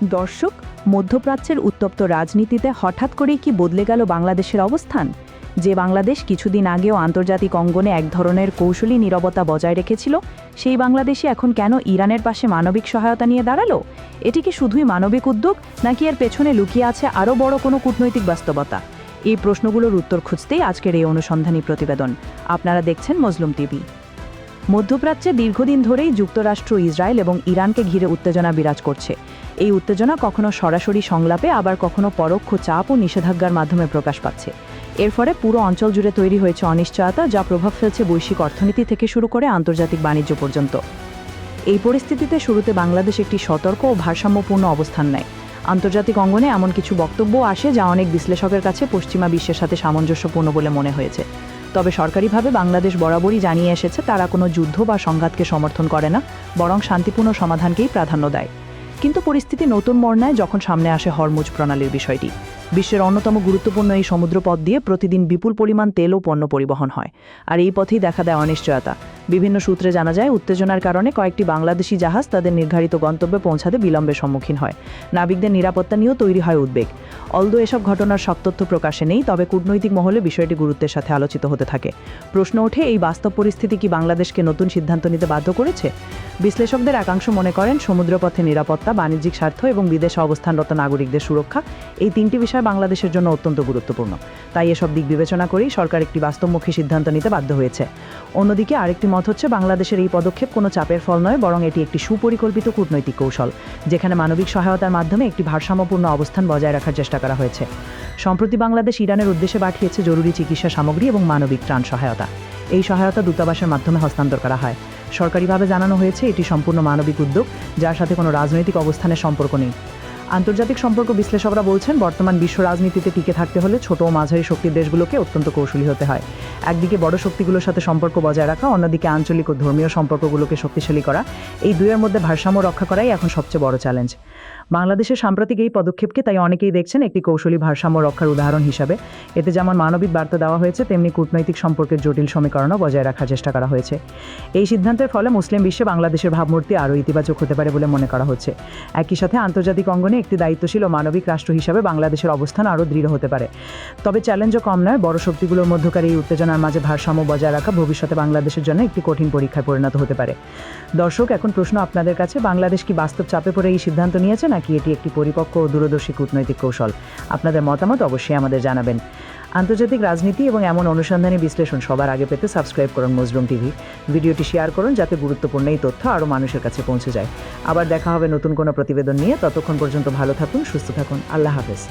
দর্শক, মধ্যপ্রাচ্যের উত্তপ্ত রাজনীতিতে হঠাৎ করেই কি বদলে গেল বাংলাদেশের অবস্থান? যে বাংলাদেশ কিছুদিন আগেও আন্তর্জাতিক অঙ্গনে এক ধরনের কৌশলী নীরবতা বজায় রেখেছিল, সেই বাংলাদেশই এখন কেন ইরানের পাশে মানবিক সহায়তা নিয়ে দাঁড়ালো? এটি কি শুধুই মানবিক উদ্যোগ, নাকি এর পেছনে লুকিয়ে আছে আরও বড় কোনো কূটনৈতিক বাস্তবতা? এই প্রশ্নগুলোর উত্তর খুঁজতেই আজকের এই অনুসন্ধানী প্রতিবেদন। আপনারা দেখছেন মজলুম টিভি। মধ্যপ্রাচ্যে দীর্ঘদিন ধরেই যুক্তরাষ্ট্র, ইসরায়েল এবং ইরানকে ঘিরে উত্তেজনা বিরাজ করছে। এই উত্তেজনা কখনো সরাসরি সংলাপে, আবার কখনো পরোক্ষ চাপ ও নিষেধাজ্ঞার মাধ্যমে প্রকাশ পাচ্ছে। এর ফলে পুরো অঞ্চল জুড়ে তৈরি হয়েছে অনিশ্চয়তা, যা প্রভাব ফেলছে বৈশ্বিক অর্থনীতি থেকে শুরু করে আন্তর্জাতিক বাণিজ্য পর্যন্ত। এই পরিস্থিতিতে শুরুতে বাংলাদেশ একটি সতর্ক ও ভারসাম্যপূর্ণ অবস্থান নেয়। আন্তর্জাতিক অঙ্গনে এমন কিছু বক্তব্য আসে যা অনেক বিশ্লেষকের কাছে পশ্চিমা বিশ্বের সাথে সামঞ্জস্যপূর্ণ বলে মনে হয়েছে। তবে সরকারিভাবে বাংলাদেশ বরাবরই জানিয়ে এসেছে তারা কোনো যুদ্ধ বা সংঘাতকে সমর্থন করে না, বরং শান্তিপূর্ণ সমাধানকেই প্রাধান্য দেয়। কিন্তু পরিস্থিতি নতুন মোড় নেয় যখন সামনে আসে হরমুজ প্রণালীর বিষয়টি। বিশ্বের অন্যতম গুরুত্বপূর্ণ এই সমুদ্রপথ দিয়ে প্রতিদিন বিপুল পরিমাণ তেল ও পণ্য পরিবহন হয়, আর এই পথেই দেখা দেয় অনিশ্চয়তা। বিভিন্ন সূত্রে জানা যায়, উত্তেজনার কারণে কয়েকটি বাংলাদেশি জাহাজ তাদের নির্ধারিত গন্তব্যে পৌঁছাতে বিলম্বের সম্মুখীন হয়। নাবিকদের নিরাপত্তা নিয়েও তৈরি হয় উদ্বেগ। অলদো এসব ঘটনার সব তথ্য প্রকাশে নেই, তবে কূটনৈতিক মহলে বিষয়টি গুরুত্বের সাথে আলোচিত হতে থাকে। প্রশ্ন ওঠে, এই বাস্তব পরিস্থিতি কি বাংলাদেশকে নতুন সিদ্ধান্ত নিতে বাধ্য করেছে? বিশ্লেষকদের একাংশ মনে করেন, সমুদ্রপথে নিরাপত্তা, বাণিজ্যিক স্বার্থ এবং বিদেশে অবস্থানরত নাগরিকদের সুরক্ষা, এই তিনটি বিষয় বাংলাদেশের জন্য অত্যন্ত গুরুত্বপূর্ণ। তাই এসব দিক বিবেচনা করেই সরকার একটি বাস্তবমুখী সিদ্ধান্ত নিতে বাধ্য হয়েছে। অন্যদিকে আরেকটি মত হচ্ছে, বাংলাদেশের এই পদক্ষেপ কোনো চাপের ফল নয়, বরং এটি একটি সুপরিকল্পিত কূটনৈতিক কৌশল, যেখানে মানবিক সহায়তার মাধ্যমে একটি ভারসাম্যপূর্ণ অবস্থান বজায় রাখার চেষ্টা করা হয়েছে। সম্প্রতি বাংলাদেশ ইরানের উদ্দেশ্যে পাঠিয়েছে জরুরি চিকিৎসা সামগ্রী এবং মানবিক ত্রাণ সহায়তা। এই সহায়তা দূতাবাসের মাধ্যমে হস্তান্তর করা হয়। সরকারিভাবে জানানো হয়েছে এটি সম্পূর্ণ মানবিক উদ্যোগ, যার সাথে কোনো রাজনৈতিক অবস্থানের সম্পর্ক নেই। আন্তর্জাতিক সম্পর্ক বিশ্লেষকরা বলছেন, বর্তমান বিশ্ব রাজনীতিতে টিকে থাকতে হলে ছোট ও মাঝারি শক্তির দেশগুলোকে অত্যন্ত কৌশলী হতে হয়। একদিকে বড় শক্তিগুলোর সাথে সম্পর্ক বজায় রাখা, অন্যদিকে আঞ্চলিক ও ধর্মীয় সম্পর্কগুলোকে শক্তিশালী করা, এই দুইয়ের মধ্যে ভারসাম্য রক্ষা করাই এখন সবচেয়ে বড় চ্যালেঞ্জ। বাংলাদেশের সাম্প্রতিক এই পদক্ষেপকে তাই অনেকেই দেখছেন একটি কৌশলী ভারসাম্য রক্ষার উদাহরণ হিসাবে। এতে যেমন মানবিক বার্তা দেওয়া হয়েছে, তেমনি কূটনৈতিক সম্পর্কের জটিল সমীকরণও বজায় রাখার চেষ্টা করা হয়েছে। এই সিদ্ধান্তের ফলে মুসলিম বিশ্বে বাংলাদেশের ভাবমূর্তি আরও ইতিবাচক হতে পারে বলে মনে করা হচ্ছে। একই সাথে আন্তর্জাতিক অঙ্গনে একটি দায়িত্বশীল ও মানবিক রাষ্ট্র হিসাবে বাংলাদেশের অবস্থান আরও দৃঢ় হতে পারে। তবে চ্যালেঞ্জও কম নয়। বড় শক্তিগুলোর মধ্যকার এই উত্তেজনার মাঝে ভারসাম্য বজায় রাখা ভবিষ্যতে বাংলাদেশের জন্য একটি কঠিন পরীক্ষায় পরিণত হতে পারে। দর্শক, এখন প্রশ্ন আপনাদের কাছে, বাংলাদেশ কি বাস্তব চাপে পড়ে এই সিদ্ধান্ত নিয়েছে, নাকি এটি একটি পরিপক্ক ও দূরদর্শী কূটনৈতিক কৌশল? আপনাদের মতামত অবশ্যই আমাদের জানাবেন। আন্তর্জাতিক রাজনীতি এবং এমন অনুসন্ধানী বিশ্লেষণ সবার আগে পেতে সাবস্ক্রাইব করুন মজলুম টিভি। ভিডিওটি শেয়ার করুন যাতে গুরুত্বপূর্ণ এই তথ্য আরও মানুষের কাছে পৌঁছে যায়। আবার দেখা হবে নতুন কোনো প্রতিবেদন নিয়ে। ততক্ষণ পর্যন্ত ভালো থাকুন, সুস্থ থাকুন। আল্লাহ হাফেজ।